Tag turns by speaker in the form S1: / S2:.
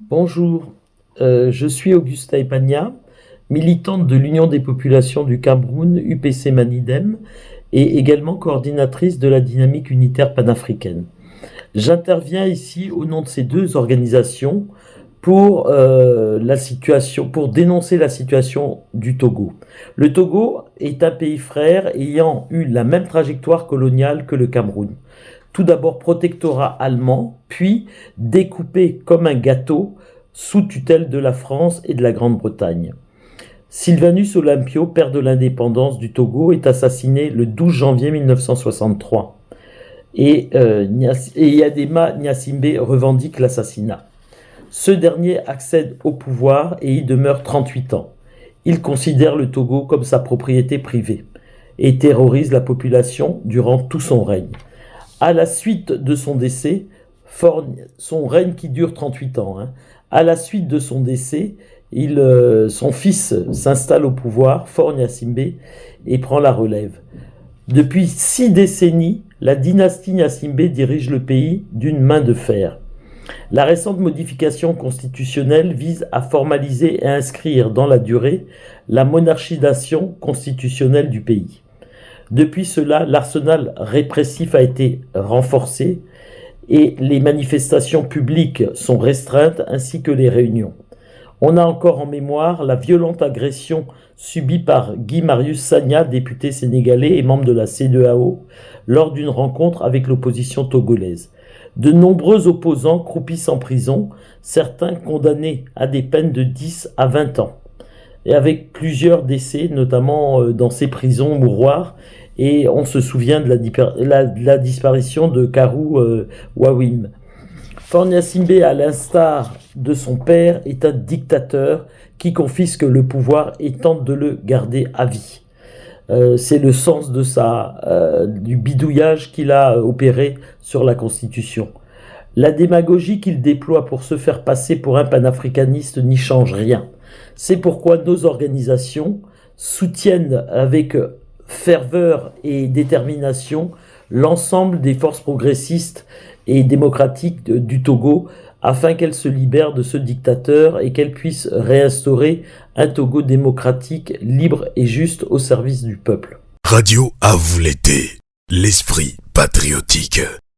S1: Bonjour, je suis Augusta Epagna, militante de l'Union des populations du Cameroun, UPC Manidem, et également coordinatrice de la dynamique unitaire panafricaine. J'interviens ici au nom de ces deux organisations pour dénoncer la situation du Togo. Le Togo est un pays frère ayant eu la même trajectoire coloniale que le Cameroun. Tout d'abord protectorat allemand, puis découpé comme un gâteau sous tutelle de la France et de la Grande-Bretagne. Sylvanus Olympio, père de l'indépendance du Togo, est assassiné le 12 janvier 1963 et Yadema Gnassingbé revendique l'assassinat. Ce dernier accède au pouvoir et y demeure 38 ans. Il considère le Togo comme sa propriété privée et terrorise la population durant tout son règne. À la suite de son décès, son règne qui dure 38 ans, à la suite de son décès, son fils s'installe au pouvoir, Faure Gnassingbé, et prend la relève. Depuis 6 décennies, la dynastie Gnassingbé dirige le pays d'une main de fer. La récente modification constitutionnelle vise à formaliser et inscrire dans la durée la monarchisation constitutionnelle du pays. Depuis cela, l'arsenal répressif a été renforcé et les manifestations publiques sont restreintes ainsi que les réunions. On a encore en mémoire la violente agression subie par Guy Marius Sagna, député sénégalais et membre de la CEDEAO, lors d'une rencontre avec l'opposition togolaise. De nombreux opposants croupissent en prison, certains condamnés à des peines de 10 à 20 ans, et avec plusieurs décès, notamment dans ces prisons mouroirs. Et on se souvient de la disparition de Karou Wawim. Faure Gnassingbé, à l'instar de son père, est un dictateur qui confisque le pouvoir et tente de le garder à vie. C'est le sens du bidouillage qu'il a opéré sur la Constitution. La démagogie qu'il déploie pour se faire passer pour un panafricaniste n'y change rien. C'est pourquoi nos organisations soutiennent avec ferveur et détermination l'ensemble des forces progressistes et démocratiques du Togo afin qu'elles se libèrent de ce dictateur et qu'elles puissent réinstaurer un Togo démocratique, libre et juste au service du peuple.
S2: Radio à vous l'été, l'esprit patriotique.